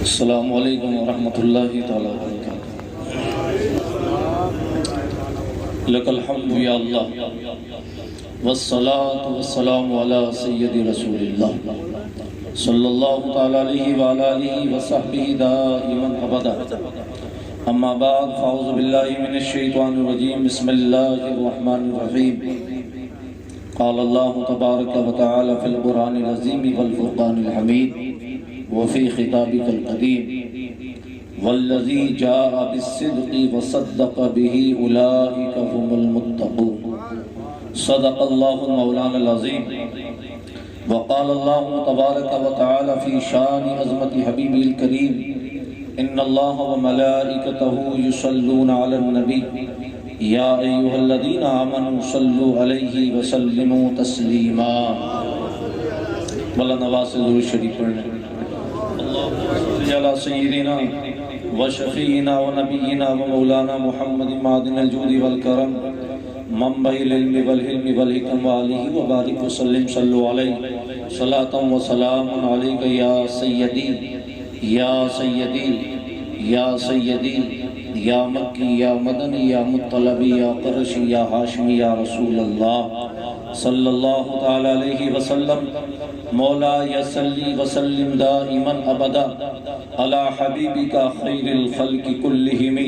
السلام علیکم ورحمۃ اللہ تعالی وبرکاتہ۔ لک الحمد یا اللہ والصلاة والسلام علی سید رسول اللہ صلی اللہ تعالی علیہ وعلی آلہ وصحبہ دائما ابدا۔ اما بعد فاعوذ باللہ من الشیطان الرجیم، بسم اللہ الرحمن الرحیم۔ قال اللہ تبارک و تعالی فی القرآن العظیم والفرقان الحمید وفی خطابک القدیم، والذی جاء بالصدق وصدق به اولئک هم المتقون۔ صدق اللہ مولانا العظیم۔ وقال اللہ تبارک و تعالی فی شان عظمت حبیبہ الکریم، ان اللہ وملائکتہ یصلون علی النبی یا ایھا الذین آمنوا صلوا علیہ وسلموا تسلیما۔ مولانا نواز سے ضرور شریف پڑھنے۔ اللہم صل علی سیدنا وشفیعنا ونبینا ومولانا محمد معدن الجود والکرم منبع العلم والحلم والحکم وآلہ وبارک وسلم۔ صلوا علیہ صلاۃ وسلام علیک یا سیدی یا سیدی یا سیدی یا مکی یا مدنی یا مطلبی یا قرشی یا ہاشمی یا رسول اللہ صلی اللہ تعالی علیہ وسلم۔ مولا یصلی وسلم دائما ابدا علی حبیبک خیر الخلق کلہم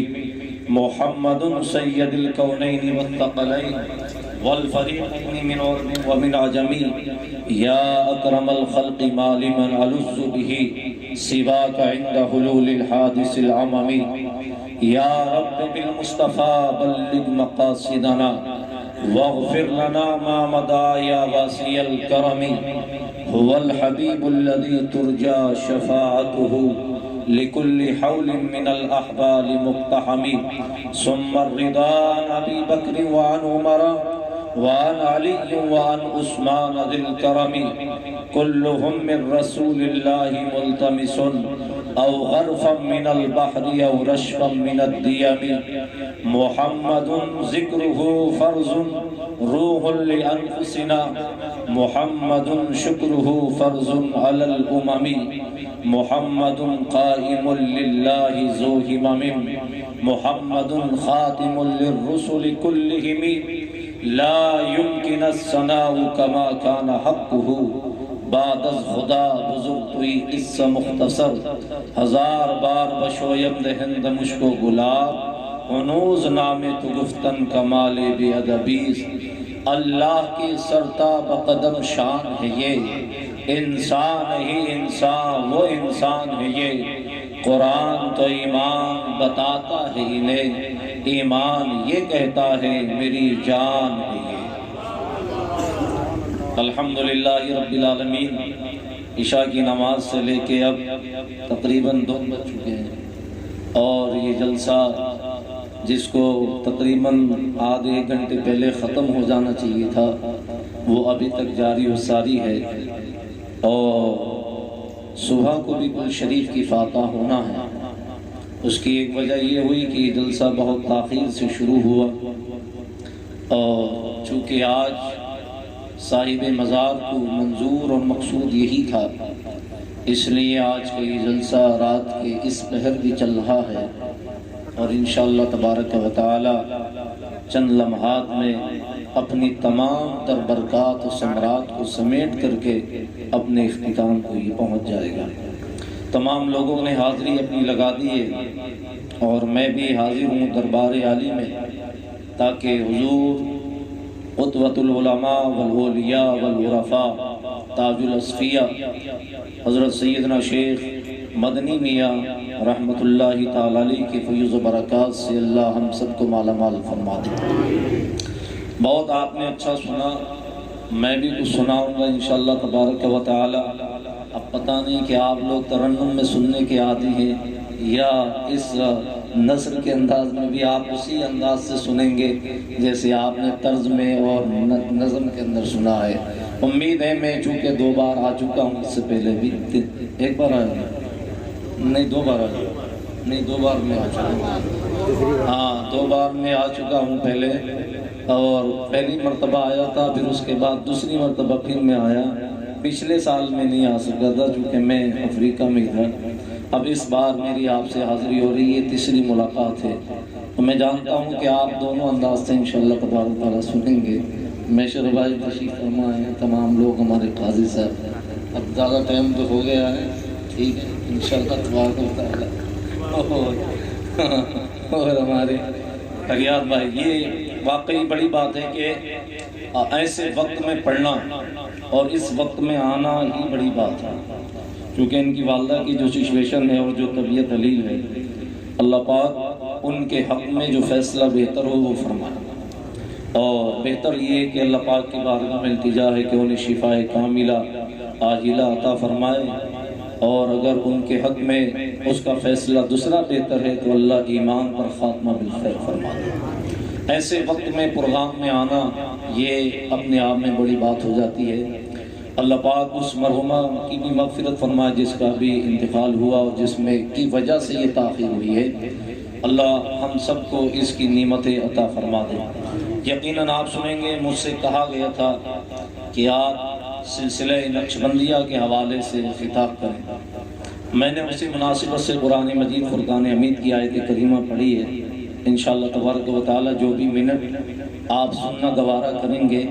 محمد سید الکونین والثقلین والفریقین من عرب ومن عجم، یا اکرم الخلق ما لمن علز به سواک عند حلول الحادث العمم، یا رب بالمصطفیٰ بلغ مقاصدنا واغفر لنا ما مضى یا واسع الکرم۔ هو الحبیب الذی ترجى شفاعته لكل حول من الأحبال مقتحم، ثم الرضا عن أبي بكر وعن عمر وعن علي وعن عثمان ذي الكرم، كلهم من رسول الله ملتمس أو غرفا من البحر أو رشفا من الديم، محمد ذكره فرض روح لأنفسنا، محمد شكره فرض على الأمم، محمد قائم لله ذو همم، محمد خاتم للرسل كلهم، لا يمكن الثناء كما كان حقه، بعد از خدا بزرگ توی قصہ مختصر، ہزار بار بشویم دہند مشکو گلاب، ہنوز نام تو گفتن کمال بے ادبیز، اللہ کی سرتاب قدم شان ہے یہ، انسان ہی انسان وہ انسان ہے یہ، قرآن تو ایمان بتاتا ہے انہیں، ایمان یہ کہتا ہے میری جان ہے یہ۔ الحمدللہ رب العالمین۔ عشاء کی نماز سے لے کے اب تقریباً 2 بج چکے ہیں، اور یہ جلسہ جس کو تقریباً آدھے 1 گھنٹے پہلے ختم ہو جانا چاہیے تھا وہ ابھی تک جاری و ساری ہے، اور صبح کو بھی کوئی شریف کی فاتح ہونا ہے۔ اس کی ایک وجہ یہ ہوئی کہ یہ جلسہ بہت تاخیر سے شروع ہوا، اور چونکہ آج صاحب مزار کو منظور اور مقصود یہی تھا، اس لیے آج کا یہ جلسہ رات کے اس پہر بھی چل رہا ہے، اور انشاءاللہ تبارک و تعالی چند لمحات میں اپنی تمام تر برکات و ثمرات کو سمیٹ کر کے اپنے اختتام کو یہ پہنچ جائے گا۔ تمام لوگوں نے حاضری اپنی لگا دی ہے، اور میں بھی حاضر ہوں دربار عالی میں، تاکہ حضور قطوۃ العلماء والاولیاء والعرفاء تاج الاصفیاء حضرت سیدنا شیخ مدنی میاں رحمت اللہ تعالی علیہ کے فیض و برکات سے اللہ ہم سب کو مالا مال فرما دے۔ بہت آپ نے اچھا سنا، میں بھی کچھ سناؤں گا انشاءاللہ تبارک و تعالی۔ اب پتہ نہیں کہ آپ لوگ ترنم میں سننے کے عادی ہیں یا اس نثر کے انداز میں بھی آپ اسی انداز سے سنیں گے جیسے آپ نے طرز میں اور نظم کے اندر سنا ہے۔ امید ہے میں چونکہ 2 بار آ چکا ہوں، اس سے پہلے بھی 1 بار آیا نہیں 2 بار آیا نہیں 2 بار میں آ چکا ہوں، ہاں 2 بار میں آ چکا ہوں پہلے، اور پہلی مرتبہ آیا تھا، پھر اس کے بعد دوسری مرتبہ پھر میں آیا۔ پچھلے سال میں نہیں آ سکا تھا چونکہ میں افریقہ میں تھا، اب اس بار میری آپ سے حاضری ہو رہی ہے، تیسری ملاقات ہے، تو میں جانتا ہوں کہ آپ دونوں انداز سے انشاءاللہ تبارک و تعالیٰ سنیں گے۔ میشر بھائی تشریف فرما ہیں، تمام لوگ، ہمارے قاضی صاحب، اب زیادہ ٹائم تو ہو گیا ہے، ٹھیک ہے انشاءاللہ تبارک و تعالیٰ، اور ہمارے فریاد بھائی، یہ واقعی بڑی بات ہے کہ ایسے وقت میں پڑھنا اور اس وقت میں آنا ہی بڑی بات ہے، کیونکہ ان کی والدہ کی جو سچویشن ہے اور جو طبیعت علیل ہے، اللہ پاک ان کے حق میں جو فیصلہ بہتر ہو وہ فرمائے، اور بہتر یہ کہ اللہ پاک کی بارگاہ میں التجا ہے کہ انہیں شفاء کاملہ عاجلہ عطا فرمائے، اور اگر ان کے حق میں اس کا فیصلہ دوسرا بہتر ہے تو اللہ ایمان پر خاتمہ بالخیر فرما دے۔ ایسے وقت میں پروگرام میں آنا یہ اپنے آپ میں بڑی بات ہو جاتی ہے۔ اللہ پاک اس مرحومہ کی بھی مغفرت فرمائے جس کا بھی انتقال ہوا اور جس میں کی وجہ سے یہ تاخیر ہوئی ہے، اللہ ہم سب کو اس کی نعمتیں عطا فرما دے۔ یقیناً آپ سنیں گے، مجھ سے کہا گیا تھا کہ آپ سلسلہ نقشبندیہ کے حوالے سے خطاب کریں، میں نے اسی مناسبت سے قرآن مجید فرقان حمید کی آیت کریمہ پڑھی ہے۔ انشاءاللہ تبارک و تعالیٰ جو بھی منٹ آپ سننا گوارا کریں گے،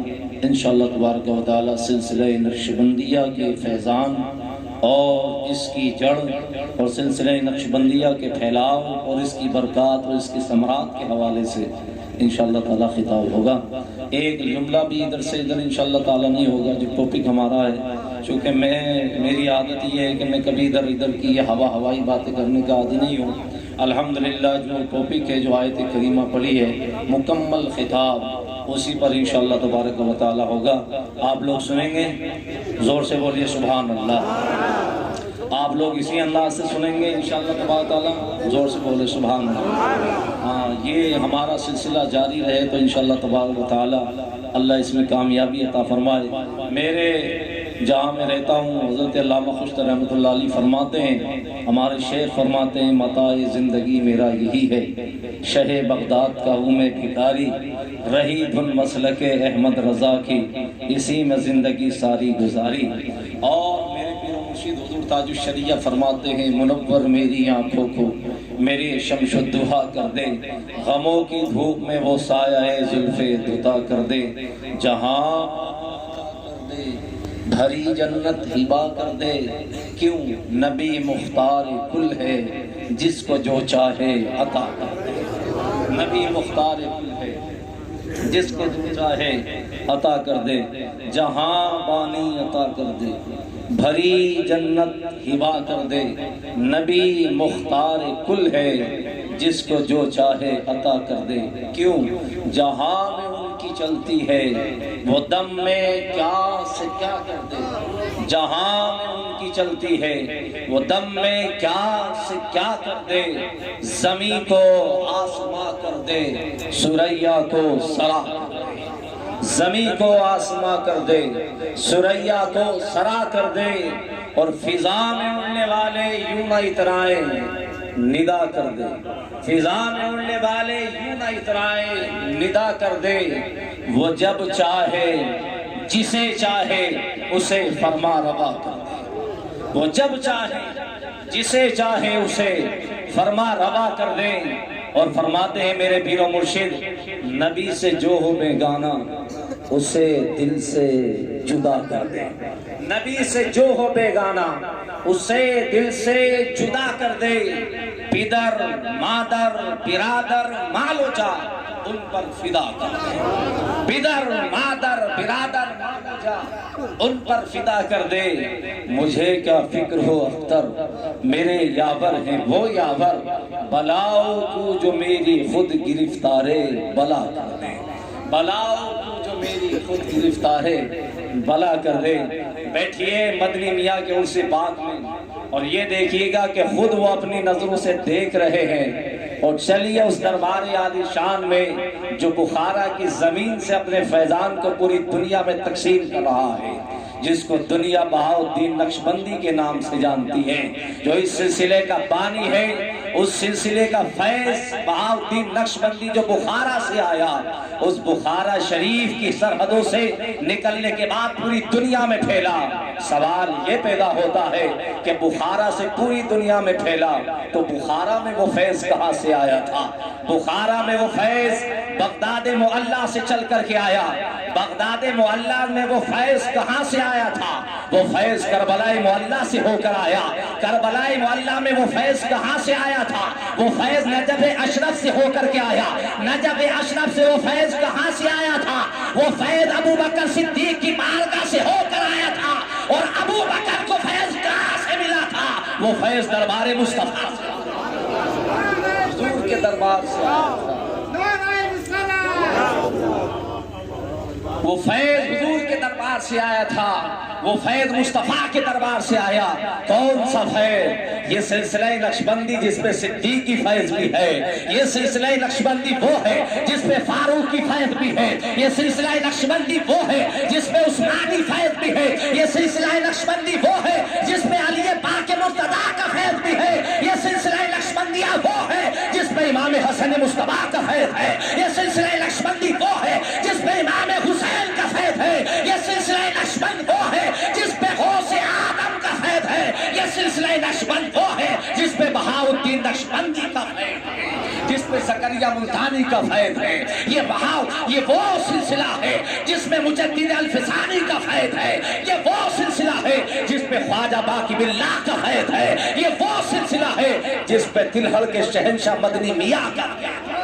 انشاءاللہ تبارک و تعالیٰ سلسلہ نقشبندیہ کے فیضان اور اس کی جڑ اور سلسلہ نقشبندیہ کے پھیلاؤ اور اس کی برکات اور اس کی ثمرات کے حوالے سے انشاءاللہ تعالیٰ خطاب ہوگا۔ ایک جملہ بھی ادھر سے ادھر انشاءاللہ تعالیٰ نہیں ہوگا، جو ٹاپک ہمارا ہے، چونکہ میری عادت یہ ہے کہ میں کبھی ادھر ادھر کی یہ ہوائی باتیں کرنے کا عادی نہیں ہوں۔ الحمدللہ جو ٹاپک ہے، جو آیت کریمہ پڑھی ہے، مکمل خطاب اسی پر انشاءاللہ تبارک و تعالیٰ ہوگا۔ آپ لوگ سنیں گے، زور سے بولیے سبحان اللہ۔ آپ لوگ اسی انداز سے سنیں گے انشاءاللہ تبارک و تعالیٰ، زور سے بولے سبحان اللہ۔ ہاں، یہ ہمارا سلسلہ جاری رہے تو انشاءاللہ تبارک و تعالیٰ اللہ اس میں کامیابی عطا فرمائے۔ میرے جہاں میں رہتا ہوں، حضرت علامہ خوشتر رحمۃ اللہ علیہ فرماتے ہیں، ہمارے شیخ فرماتے ہیں، متاع زندگی میرا یہی ہے، شہ بغداد کا ہوں میں بھکاری، رہی دھن مسلک احمد رضا کی، اسی میں زندگی ساری گزاری۔ اور میرے پیر و مرشد حضور تاج الشریعہ فرماتے ہیں، منور میری آنکھوں کو میری شمش الدہا کر دے، غموں کی دھوپ میں وہ سایہ زلف دتا کر دے، جہاں بھری جنت ہبا کر دے، کیوں نبی مختار کل ہے، جس کو جو چاہے عطا کر دے۔ نبی مختار کل ہے، جس کو جو چاہے عطا کر دے، جہاں بانی عطا کر دے، بھری جنت ہبا کر دے، نبی مختار کل ہے، جس کو جو چاہے عطا کر دے، کیوں جہاں میں ان کی چلتی ہے، وہ دم میں کیا سے کیا کر دے، جہاں میں ان کی چلتی ہے، وہ دم میں کیا سے کیا کر دے، زمین کو آسماں کر دے، سریا کو سرا کر دے، زمین کو آسماں کر دے، سریا کو سرا کر دے، اور فضا میں اڑنے والے یوں نہ اترائے، ندا کر دے، فضا میں اڑنے والے یوں نہ اترائے، ندا کر دے، وہ جب چاہے جسے چاہے اسے فرما روا کر دے، وہ جب چاہے جسے چاہے اسے فرما روا کر دے۔ اور فرماتے ہیں میرے پیر و مرشد، نبی سے جو ہو بیگانہ اسے دل سے جدا کر دے، نبی سے جو ہو بیگانہ اسے دل سے جدا کر دے، پدر مادر برادر مال و جا ان پر فدا کر دے، پدر مادر برادر مال و جا ان پر فدا کر دے، مجھے کیا فکر ہو اختر میرے یاور ہیں وہ یاور، بلاؤ کو جو میری خود گرفتارے بلا کر دے، بلاؤ کو جو میری خود گرفتارے بلا کر دے۔ بیٹھیے مدنی میاں کے عرص پاک میں اور یہ دیکھیے گا کہ خود وہ اپنی نظروں سے دیکھ رہے ہیں، اور چلیے اس دربار عالی شان میں جو بخارا کی زمین سے اپنے فیضان کو پوری دنیا میں تقسیم کر رہا ہے، جس کو دنیا بہاؤالدین نقشبندی کے نام سے جانتی ہے، جو اس سلسلے کا بانی ہے، اس سلسلے کا فیض بہاؤالدین نقشبندی جو بخارا سے آیا، اس بخارا شریف کی سرحدوں سے نکلنے کے بعد پوری دنیا میں پھیلا۔ سوال یہ پیدا ہوتا ہے کہ بخارا سے پوری دنیا میں پھیلا تو بخارا میں وہ فیض کہاں سے آیا تھا؟ بخارا میں وہ فیض بغداد معلیٰ سے چل کر کے آیا، بغداد معلیٰ میں وہ فیض کہاں سے آیا تھا؟ وہ فیض کربلائے معلیٰ سے ہو کر آیا، کربلائے معلیٰ میں وہ فیض کہاں سے آیا تھا؟ وہ فیض نجف اشرف سے ہو کر کے آیا، نجف اشرف سے وہ فیض کہاں سے آیا تھا؟ وہ فیض ابو بکر صدیق کی بارگاہ سے ہو کر آیا تھا، اور ابو بکر کو فیض کہاں سے ملا تھا؟ وہ فیض دربار مصطفیٰ سے، حضور کے دربار سے آیا تھا۔ وہ فیض حضور کے دربار سے آیا تھا، وہ فیض مصطفیٰ کے دربار سے آیا۔ کون سا فیض؟ یہ سلسلہ نقشبندی جس پہ صدیق کی فیض بھی ہے، یہ سلسلہ نقشبندی وہ ہے جس پہ فاروق کی فیض بھی ہے، یہ سلسلہ نقشبندی وہ ہے جس پہ عثمانی فیض بھی ہے، یہ سلسلہ نقشبندی وہ ہے جس پہ علی پاک مرتضیٰ کا فیض بھی ہے، یہ سلسلہ نقشبندیہ وہ ہے جس پہ امام حسن مصطفیٰ کا فیض ہے، یہ سلسلہ نقشبندی وہ ہے جس پہ امام حسین کا فیض ہے، یہ سلسلہ نقشبند وہ ہے جس پہ غوث آدم کا فیض ہے، یہ سلسلہ نقشبند وہ ہے جس پہ بہاؤالدین نقشبندی کا فیض ہے، جس پہ زکریا ملتانی کا فیض ہے۔ یہ وہ سلسلہ ہے جس میں مجدد الفسانی کا فیض ہے، یہ وہ سلسلہ ہے جس پہ خواجہ باقی باللہ کا فیض ہے، یہ وہ سلسلہ ہے جس پہ تلہڑ کے شہنشاہ مدنی میاں کا فیض ہے۔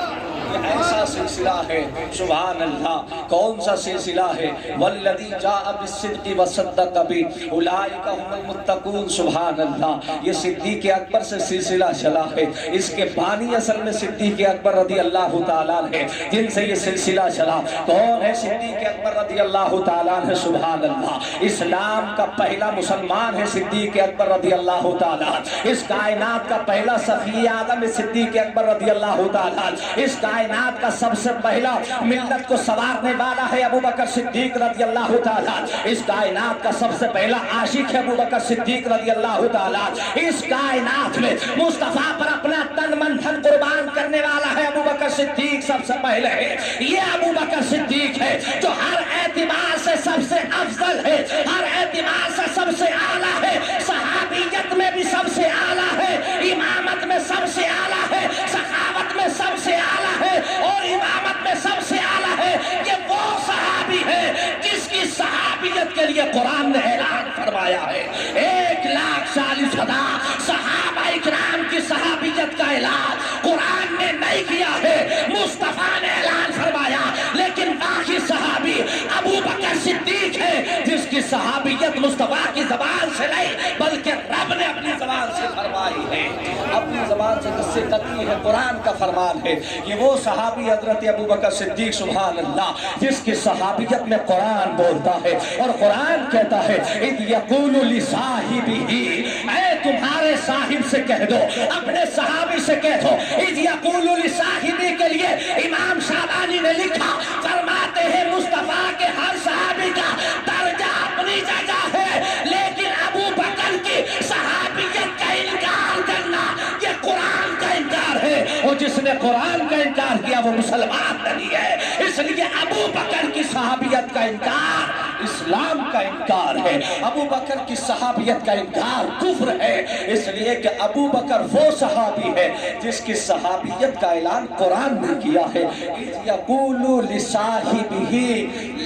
یہ ایسا سلسلہ ہے، سبحان اللہ۔ کون سا سلسلہ ہے؟ والذی جاء بالصدق وصدق به اولئک هم المتقون، سبحان اللہ۔ یہ صدیق اکبر سے سلسلہ چلا ہے، اس کے بانی اصل میں صدیق اکبر رضی اللہ تعالیٰ عنہ، جن سے یہ سلسلہ چلا۔ کون ہے صدیق اکبر رضی اللہ تعالیٰ عنہ؟ سبحان اللہ۔ اسلام کا پہلا مسلمان ہے صدیق اکبر رضی اللہ تعالیٰ عنہ، اس کائنات کا پہلا صفی اعظم صدیق اکبر رضی اللہ تعالیٰ عنہ، اس کائنات کا سب سے پہلا ملت کو سوارنے والا ہے ابو بکر صدیق رضی اللہ تعالیٰ، اس کائنات کا سب سے پہلا عاشق ہے ابو بکر صدیق رضی اللہ تعالیٰ، اس کائنات میں مصطفیٰ پر اپنا تن من دھن قربان کرنے والا ہے ابو بکر صدیق سب سے پہلے ہے۔ یہ ابو بکر صدیق ہے جو ہر اعتبار سے سب سے افضل ہے، ہر اعتبار سے سب سے اعلیٰ ہے، صحابیت میں بھی سب سے اعلیٰ ہے، امامت میں سب سے اعلیٰ ہے، سخاوت میں سب سے اعلیٰ ہے، اور امامت میں سب سے اعلیٰ ہے۔ یہ وہ صحابی ہے جس کی صحابیت کے لیے قرآن نے اعلان فرمایا ہے۔ 1,40,000 صحابہ اکرام کی صحابیت کا اعلان قرآن نے نہیں کیا ہے، مصطفیٰ نے اعلان فرمایا۔ لیکن باقی صحابی ابو بکر صدیق ہے جس کی صحابیت مصطفیٰ کی زبان سے نہیں بلکہ رب نے اپنی زبان سے فرمائی ہے، اپنی زبان سے جس سے قطعی ہے، قرآن کا فرمان ہے۔ یہ وہ صحابی حضرت ابو بکر صدیق سبحان اللہ جس کی صحابیت میں قرآن بولتا ہے، اور قرآن کہتا ہے اذ یقول لصاحبہ، اے تمہارے صاحب سے کہہ دو، اپنے صحابی سے کہہ دو۔ اذ یقول لصاحبہ کے لیے امام شعبانی نے لکھا، فرماتے ہیں مصطفیٰ کے ہر صحابی کا درجہ اپنی جگہ ہے، لیکن ابو بکر کی صحابیت کا انکار کرنا یہ قرآن کا انکار ہے، اور جس نے قرآن کا انکار کیا وہ مسلمان نہیں ہے۔ اس لیے ابو بکر کی صحابیت کا انکار اسلام کا انکار ہے، ابو بکر کی صحابیت کا انکار کفر ہے، اس لیے کہ ابو بکر وہ صحابی ہے جس کی صحابیت کا اعلان قرآن نے کیا ہے۔ اذ یقول لصاحبہ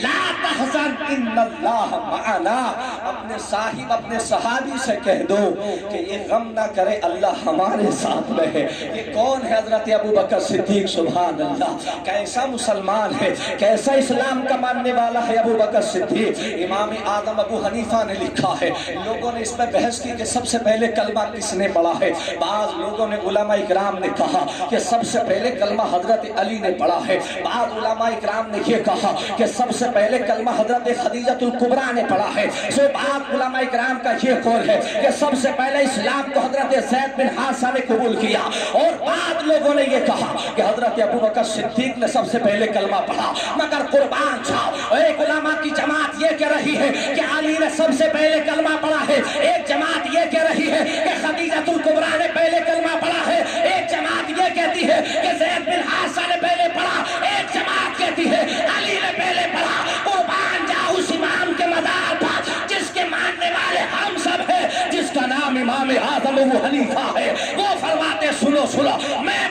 لا تحزن ان اللہ معنا، اپنے صاحب اپنے صحابی سے کہہ دو کہ یہ غم نہ کرے، اللہ ہمارے ساتھ میں ہے۔ یہ کون ہے؟ حضرت ابو بکر صدیق سبحان اللہ۔ کیسا مسلمان ہے، کیسا اسلام کا ماننے والا ہے ابو بکر صدیق۔ امام اعظم ابو حنیفہ نے لکھا ہے، لوگوں نے اس میں بحث کی کہ سب سے پہلے کلمہ کس نے پڑھا ہے۔ بعض لوگوں نے علماء اکرام نے کہا کہ سب سے پہلے کلمہ حضرت علی نے پڑھا ہے، بعض علماء اکرام نے یہ کہا کہ سب سے سے پہلے کلمہ حضرت خدیجۃ الکبریٰ نے پڑھا ہے. سو بعد علماء اکرام کا یہ قول ہے کہ سب سے پہلے اسلام کو حضرت زید بن حارثہ نے قبول کیا اور بعد لوگوں نے یہ کہا کہ حضرت ابوبکر صدیق نے سب سے پہلے کلمہ پڑھا. مگر قربان جاؤ، ایک علماء کی جماعت یہ کہہ رہی ہے کہ علی نے سب سے پہلے کلمہ پڑھا ہے، ایک جماعت یہ کہہ رہی ہے کہ خدیجۃ الکبریٰ نے پہلے کلمہ پڑھا ہے، ایک جماعت یہ کہتی ہے کہ زید بن حارثہ نے پہلے پڑھا، ایک جماعت کہتی ہے علی نے پہلے پڑھا. قربان جاؤ اس امام کے مزار پر جس کے ماننے والے ہم سب ہیں، جس کا نام امام اعظم ابو حنیفہ ہے. وہ فرماتے سنو میں